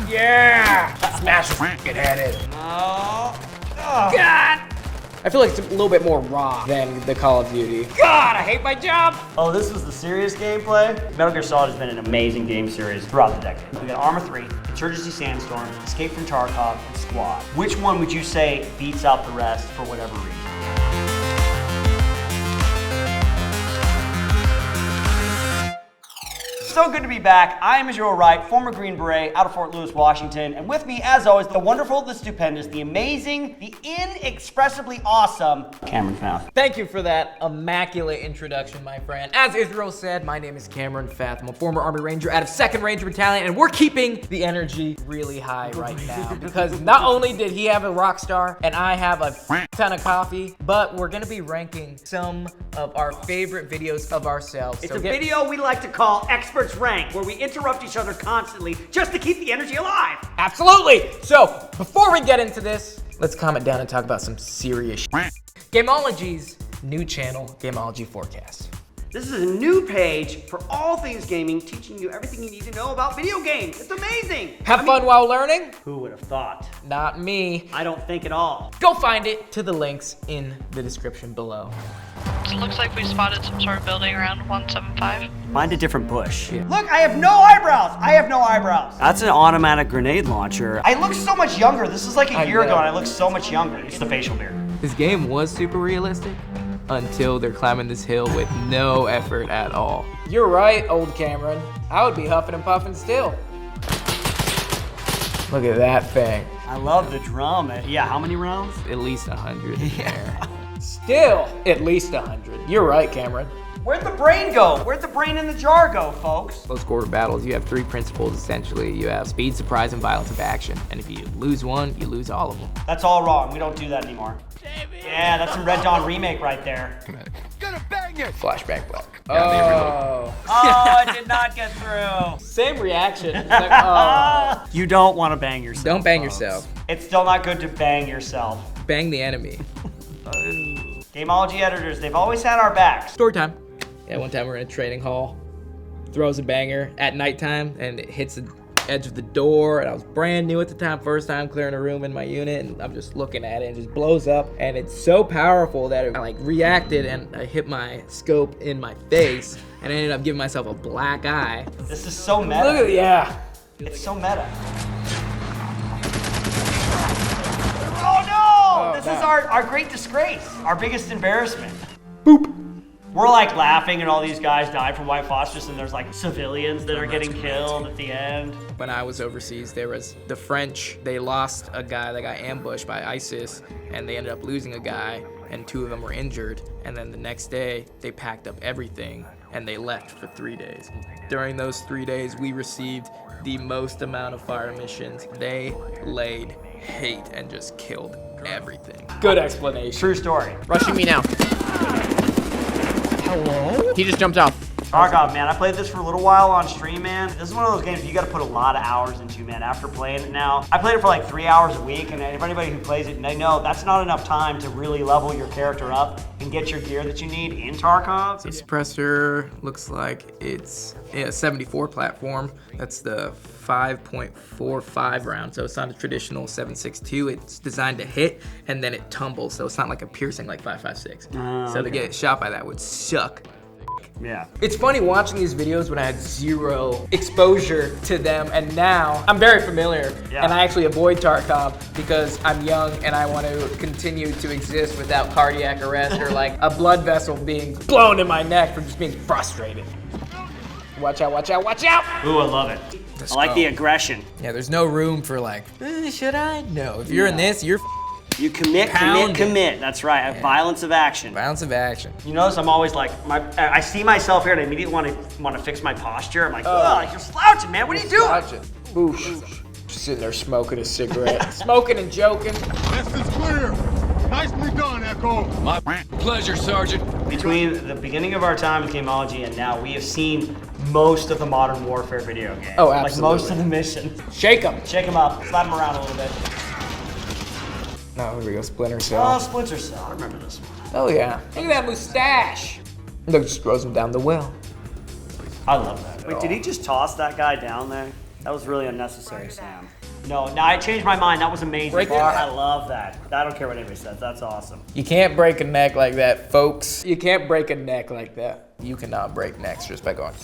Yeah! Smash your f***ing head in. Oh. God! I feel like it's a little bit more raw than the Call of Duty. God, I hate my job! Oh, this was the serious gameplay? Metal Gear Solid has been an amazing game series throughout the decade. We got Arma 3, Insurgency Sandstorm, Escape from Tarkov, and Squad. Which one would you say beats out the rest for whatever reason? So good to be back. I am Israel Wright, former Green Beret out of Fort Lewis, Washington. And with me, as always, the wonderful, the stupendous, the amazing, the inexpressibly awesome Cameron Fath. Thank you for that immaculate introduction, my friend. As Israel said, my name is Cameron Fath. I'm a former Army Ranger out of 2nd Ranger Battalion, and we're keeping the energy really high right now. Because not only did he have a rock star, and I have a ton of coffee, but we're gonna be ranking some of our favorite videos of ourselves. It's a video we like to call Experts Rank, where we interrupt each other constantly just to keep the energy alive. Absolutely! So, before we get into this, let's calm it down and talk about some serious shit. Gamology's new channel, Gamology Forecast. This is a new page for all things gaming, teaching you everything you need to know about video games. It's amazing! Have fun while learning? Who would have thought? Not me. I don't think at all. Go find it to the links in the description below. So it looks like we spotted some sort of building around 175. Find a different bush. Yeah. Look, I have no eyebrows! I have no eyebrows! That's an automatic grenade launcher. I look so much younger. This is like a year ago and I look so much younger. It's the facial beard. This game was super realistic until they're climbing this hill with no effort at all. You're right, old Cameron. I would be huffing and puffing still. Look at that thing. I love the drum. Yeah, how many rounds? At least 100 in there. Still, at least 100. You're right, Cameron. Where'd the brain go? Where'd the brain in the jar go, folks? Close quarter battles, you have 3 principles essentially. You have speed, surprise, and violence of action. And if you lose one, you lose all of them. That's all wrong. We don't do that anymore. Yeah, that's some Red Dawn remake right there. Gonna bang it! Flashback black. Oh, it did not get through. Same reaction. It's like, oh. You don't want to bang yourself. Don't bang folks. yourself. It's still not good to bang yourself. Bang the enemy. Gamology editors, they've always had our backs. Story time. Yeah, one time we're in a training hall, throws a banger at nighttime, and it hits the edge of the door, and I was brand new at the time, first time clearing a room in my unit, and I'm just looking at it, and it just blows up, and it's so powerful that I like reacted, and I hit my scope in my face, and I ended up giving myself a black eye. This is so meta. Look at, yeah. It's so meta. Oh no! This is our great disgrace, our biggest embarrassment. Boop. We're like laughing and all these guys died from white phosphorus and there's like civilians that are getting killed at the end. When I was overseas, there was the French, they lost a guy that got ambushed by ISIS, and they ended up losing a guy, and 2 of them were injured, and then the next day, they packed up everything, and they left for 3 days. During those 3 days, we received the most amount of fire missions. They laid hate and just killed everything. Good explanation. True story. Rushing me now. Hello? He just jumped off. Tarkov, man, I played this for a little while on stream, man. This is one of those games you gotta put a lot of hours into, man, after playing it now. I played it for like 3 hours a week, and if anybody who plays it, they know that's not enough time to really level your character up and get your gear that you need in Tarkov. The suppressor looks like it's a 74 platform. That's the 5.45 round, so it's not a traditional 7.62. It's designed to hit, and then it tumbles, so it's not like a piercing like 5.56. So to get shot by that would suck. Yeah. It's funny watching these videos when I had 0 exposure to them, and now I'm very familiar. Yeah. And I actually avoid Tarkov because I'm young and I want to continue to exist without cardiac arrest or like a blood vessel being blown in my neck from just being frustrated. Watch out, watch out, watch out! Ooh, I love it. I like the aggression. Yeah, there's no room for like, should I? No, if you're in this, you're You commit, commit. That's right. Yeah. Violence of action. Violence of action. You notice I'm always like, I see myself here and I immediately want to fix my posture. I'm like, oh, you're slouching, man. What are you doing? Slouching. Boosh. Just sitting there smoking a cigarette. Smoking and joking. This is clear. Nicely done, Echo. My pleasure, Sergeant. Between the beginning of our time with Gamology and now, we have seen most of the modern warfare video games. Oh, absolutely. Like most of the missions. Shake them. Shake them up. Slap them around a little bit. No, here we go, Splinter Cell. Oh, Splinter Cell. I remember this one. Oh yeah. Look at that mustache. Look, just throws him down the well. I love that. Wait, did he just toss that guy down there? That was really unnecessary, Sam. No, I changed my mind. That was amazing. Break it. I love that. I don't care what anybody says. That's awesome. You can't break a neck like that, folks. You can't break a neck like that. You cannot break necks just by going.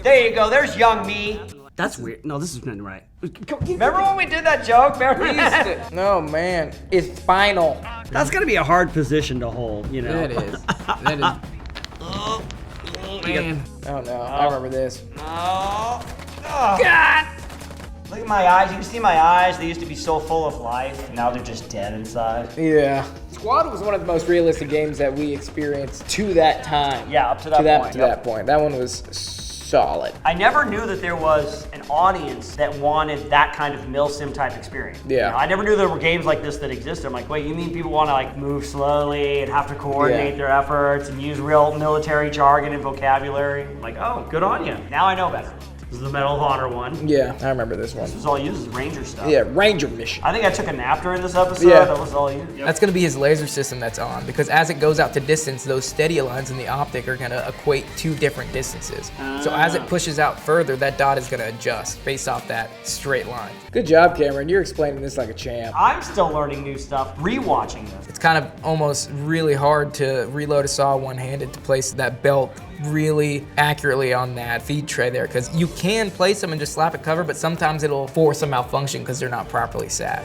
There you go. There's young me. That's weird. No, this isn't right. Remember when we did that joke? No, man. It's spinal. That's gonna be a hard position to hold, you know. It is. That is. Oh, man. Oh, no. I remember this. Oh. God! Look at my eyes. You can see my eyes. They used to be so full of life. Now they're just dead inside. Yeah. Squad was one of the most realistic games that we experienced to that time. Yeah, up to that point. To that point. That one was solid. I never knew that there was an audience that wanted that kind of milsim type experience. Yeah. You know, I never knew there were games like this that existed. I'm like, wait, you mean people want to like move slowly and have to coordinate their efforts and use real military jargon and vocabulary? I'm like, oh, good on you. Now I know better. This is the Medal of Honor one. Yeah, I remember this one. This was all used as Ranger stuff. Yeah, Ranger mission. I think I took a nap during this episode. Yeah. That was all you. Yep. That's gonna be his laser system that's on, because as it goes out to distance, those steady lines in the optic are gonna equate two different distances. So as it pushes out further, that dot is gonna adjust based off that straight line. Good job, Cameron. You're explaining this like a champ. I'm still learning new stuff, rewatching this. It's kind of almost really hard to reload a saw one-handed to place that belt really accurately on that feed tray there, because you can place them and just slap it cover, but sometimes it'll force a malfunction because they're not properly sat.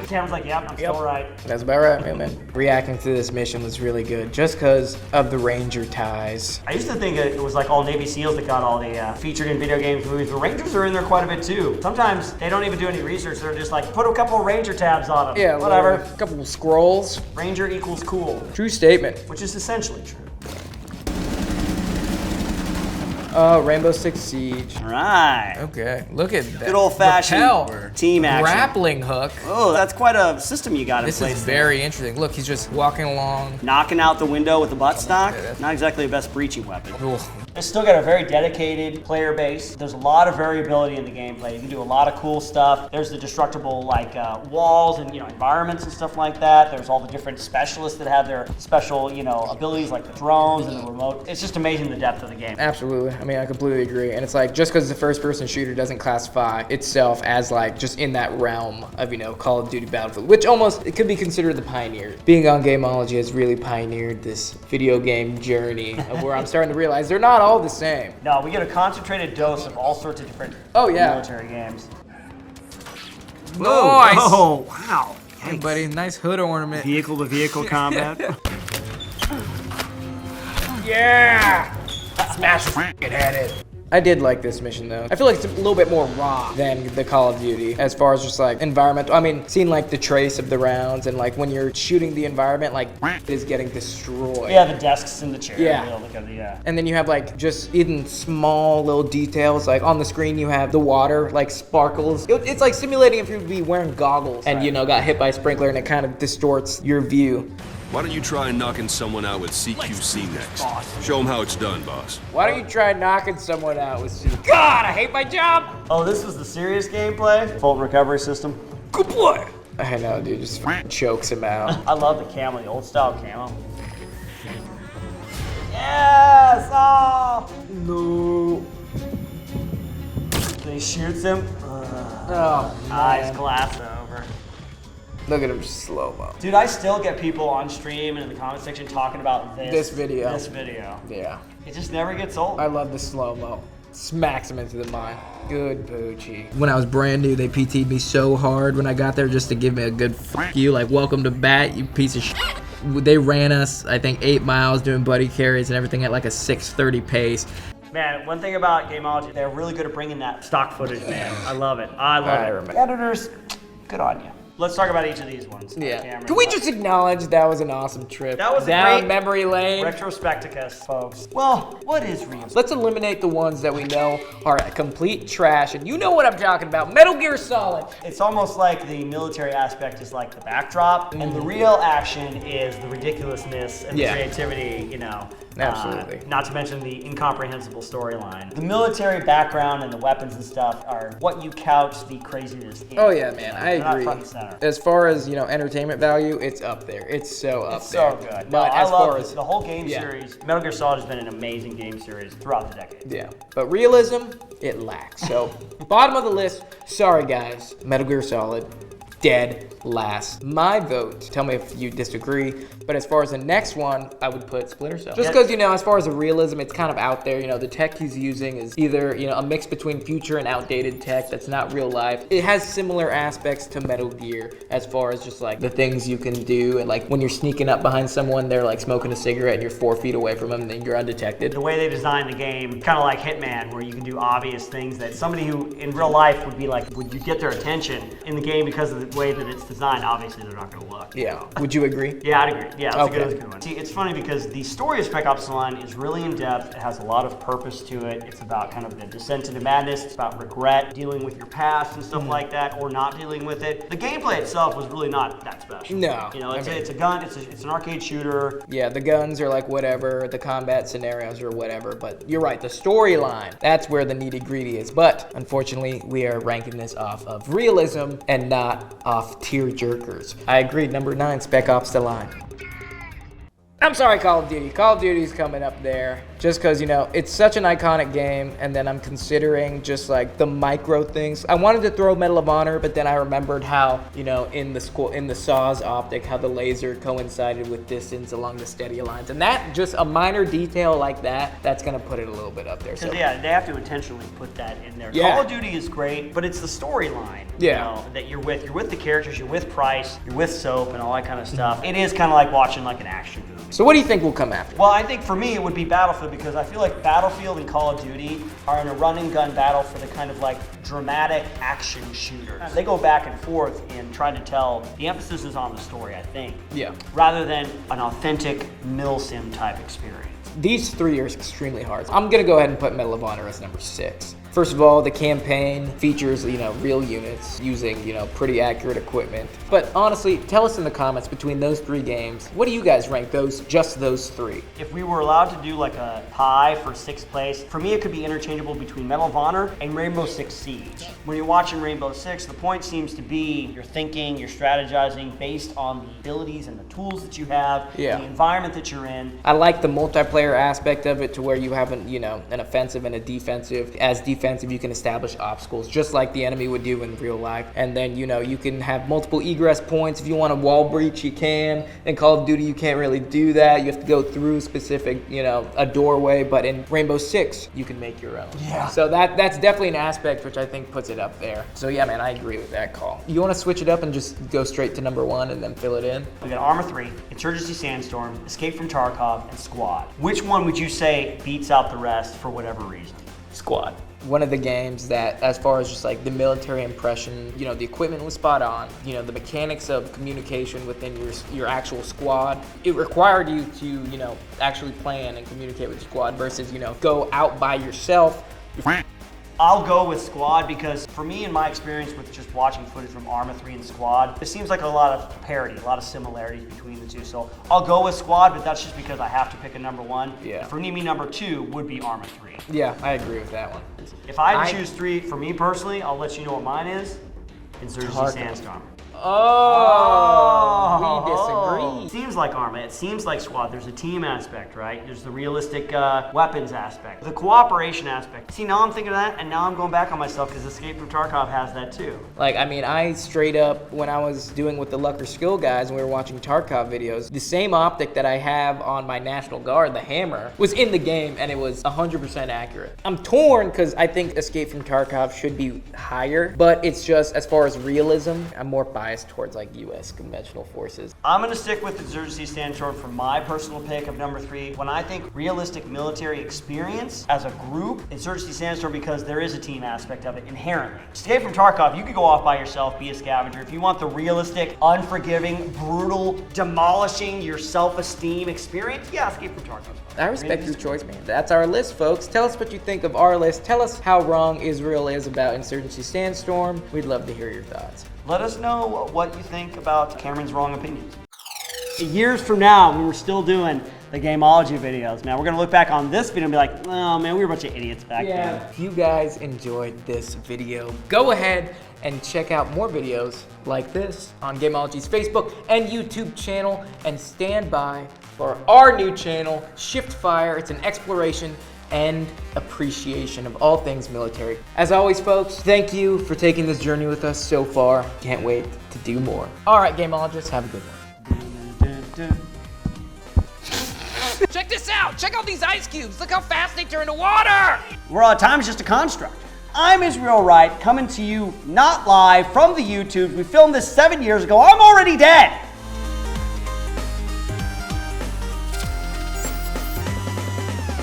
Cameron's like, yep, I'm still right. That's about right, man. Reacting to this mission was really good just because of the Ranger ties. I used to think it was like all Navy SEALs that got all the featured in video games movies, but Rangers are in there quite a bit too. Sometimes they don't even do any research. They're just like, put a couple Ranger tabs on them. Yeah, whatever. A couple of scrolls. Ranger equals cool. True statement. Which is essentially true. Rainbow Six Siege. All right. Okay, look at that. Good old-fashioned rappel. team action. Grappling hook. Oh, that's quite a system you got in This place. is very interesting. Look, he's just walking along. Knocking out the window with the butt stock. Yeah, Not exactly the best breaching weapon. Ooh. It's still got a very dedicated player base. There's a lot of variability in the gameplay. You can do a lot of cool stuff. There's the destructible like walls and environments and stuff like that. There's all the different specialists that have their special abilities like the drones and the remote. It's just amazing the depth of the game. Absolutely. I mean, I completely agree. And it's like, just because the first-person shooter doesn't classify itself as like just in that realm of Call of Duty Battlefield, which almost it could be considered the pioneer. Being on Gamology has really pioneered this video game journey of where I'm starting to realize they're not all the same. No, we get a concentrated dose of all sorts of different military games. Whoa. Nice. Oh, wow. Hey, buddy, nice hood ornament. Vehicle-to-vehicle combat. Yeah! Smash it at it. I did like this mission though. I feel like it's a little bit more raw than the Call of Duty as far as just like environmental. I mean, seeing like the trace of the rounds and like when you're shooting the environment, like it is getting destroyed. Yeah, the desks and the chairs. Yeah. And then you have like just even small little details. Like on the screen, you have the water like sparkles. It's like simulating if you'd be wearing goggles and got hit by a sprinkler and it kind of distorts your view. Why don't you try knocking someone out with CQC next? Show them how it's done, boss. Why don't you try knocking someone out with CQC? God, I hate my job! Oh, this was the serious gameplay? Full recovery system. Good boy! I know, dude, just chokes him out. I love the camo, the old style camo. Yes! Oh! No. Then he shoots him. Oh, Eyes glass over. Look at him slow-mo. Dude, I still get people on stream and in the comment section talking about this video. This video. Yeah. It just never gets old. I love the slow-mo. Smacks him into the mind. Good Poochie. When I was brand new, they PT'd me so hard when I got there just to give me a good f you, like welcome to bat, you piece of shit. They ran us, I think, 8 miles doing buddy carries and everything at like a 6:30 pace. Man, one thing about Gamology, they're really good at bringing that stock footage, man. I love it. I love it. Editors, good on you. Let's talk about each of these ones. Yeah. Can we just acknowledge that was an awesome trip? That was down a great memory lane. Retrospecticus, folks. Well, what is real? Let's eliminate the ones that we know are complete trash, and you know what I'm talking about. Metal Gear Solid. It's almost like the military aspect is like the backdrop, and the real action is the ridiculousness and the creativity, Absolutely. Not to mention the incomprehensible storyline. The military background and the weapons and stuff are what you couch the craziness in. Oh yeah, man, I They're not agree. front and center. As far as, you know, entertainment value, it's up there. It's so up there. So good. But I as love far as the whole game yeah. series. Metal Gear Solid has been an amazing game series throughout the decade. yeah, but realism, it lacks. So, bottom of the list, sorry guys, Metal Gear Solid, dead last. My vote, tell me if you disagree, but as far as the next one, I would put Splinter Cell. Just because, you know, as far as the realism, it's kind of out there. You know, the tech he's using is either, you know, a mix between future and outdated tech that's not real life. It has similar aspects to Metal Gear as far as just like the things you can do, and like when you're sneaking up behind someone, they're like smoking a cigarette and you're 4 feet away from them and then you're undetected. The way they designed the game, kind of like Hitman, where you can do obvious things that somebody who in real life would be like, would you get their attention in the game because of the way that it's designed? Obviously, they're not going to look. Yeah, would you agree? Yeah, I'd agree. Yeah, that's Okay. a good one. See, it's funny because the story of Spec Ops the Line is really in depth. It has a lot of purpose to it. It's about kind of the descent into madness. It's about regret, dealing with your past and stuff like that, or not dealing with it. The gameplay itself was really not that special. No, You know, I it's, mean- it's a gun. It's an arcade shooter. Yeah, the guns are like whatever, the combat scenarios are whatever, but you're right, the storyline, that's where the nitty-gritty is. But unfortunately, we are ranking this off of realism and not off tear-jerkers. I agree, number 9, Spec Ops The Line. I'm sorry, Call of Duty. Call of Duty's coming up there just because, you know, it's such an iconic game, and then I'm considering just like the micro things. I wanted to throw Medal of Honor, but then I remembered how, you know, in the SAWS optic, how the laser coincided with distance along the steady lines, and that just a minor detail like that, that's gonna put it a little bit up there. So Yeah, they have to intentionally put that in there. Yeah. Call of Duty is great, but it's the storyline. Yeah. You know, that you're with. You're with the characters. You're with Price. You're with Soap and all that kind of stuff. It is kind of like watching like an action movie. So what do you think will come after? Well, I think for me it would be Battlefield, because I feel like Battlefield and Call of Duty are in a run and gun battle for the kind of like dramatic action shooters. They go back and forth in trying to tell, the emphasis is on the story, I think. Yeah. Rather than an authentic mil-sim type experience. These 3 are extremely hard. I'm gonna go ahead and put Medal of Honor as number 6. First of all, the campaign features, you know, real units using, you know, pretty accurate equipment. But honestly, tell us in the comments between those 3 games, what do you guys rank just those 3? If we were allowed to do like a tie for 6th place, for me it could be interchangeable between Medal of Honor and Rainbow Six Siege. When you're watching Rainbow Six, the point seems to be you're thinking, you're strategizing based on the abilities and the tools that you have, Yeah. the environment that you're in. I like the multiplayer aspect of it to where you have an, you know, an offensive and a defensive. As defensive, you can establish obstacles just like the enemy would do in real life. And then, you know, you can have multiple egress points. If you want a wall breach, you can. In Call of Duty, you can't really do that. You have to go through specific, you know, a doorway. But in Rainbow Six, you can make your own. Yeah. So that's definitely an aspect which I think puts it up there. So yeah, man, I agree with that call. You want to switch it up and just go straight to number 1 and then fill it in? We got Arma 3, Insurgency Sandstorm, Escape from Tarkov, and Squad. Which one would you say beats out the rest for whatever reason? Squad. One of the games that, as far as just like the military impression, you know, the equipment was spot on. You know, the mechanics of communication within your actual squad, it required you to, you know, actually plan and communicate with your squad versus, you know, go out by yourself. I'll go with Squad because for me, in my experience with just watching footage from Arma 3 and Squad, it seems like a lot of parity, a lot of similarities between the two. So I'll go with Squad, but that's just because I have to pick a number 1. Yeah. For me, number 2 would be Arma 3. Yeah, I agree with that one. If I had to choose 3, for me personally, I'll let you know what mine is. Insurgency Tarkov. Sandstorm. Oh, we disagree. It seems like Arma, it seems like Squad. There's a team aspect, right? There's the realistic weapons aspect, the cooperation aspect. See, now I'm thinking of that, and now I'm going back on myself because Escape from Tarkov has that too. Like, I mean, I straight up, when I was doing with the Luck or Skill guys and we were watching Tarkov videos, the same optic that I have on my National Guard, the hammer, was in the game and it was 100% accurate. I'm torn because I think Escape from Tarkov should be higher, but it's just, as far as realism, I'm more biased towards like US conventional forces. I'm going to stick with Insurgency Sandstorm for my personal pick of number 3. When I think realistic military experience as a group, Insurgency Sandstorm, because there is a team aspect of it inherently. Escape from Tarkov, you could go off by yourself, be a scavenger. If you want the realistic, unforgiving, brutal, demolishing your self-esteem experience, yeah, Escape from Tarkov. I respect your choice, man. That's our list, folks. Tell us what you think of our list. Tell us how wrong Israel is about Insurgency Sandstorm. We'd love to hear your thoughts. Let us know what you think about Cameron's wrong opinions. Years from now, when we're still doing the Gamology videos, man. We're gonna look back on this video and be like, oh man, we were a bunch of idiots back then. If you guys enjoyed this video, go ahead and check out more videos like this on Gamology's Facebook and YouTube channel, and stand by for our new channel, Shift Fire. It's an exploration and appreciation of all things military. As always, folks, thank you for taking this journey with us so far. Can't wait to do more. All right, Gamologists, have a good one. Check this out! Check out these ice cubes! Look how fast they turn to water! Time is just a construct. I'm Israel Wright, coming to you not live from the YouTube. We filmed this 7 years ago. I'm already dead.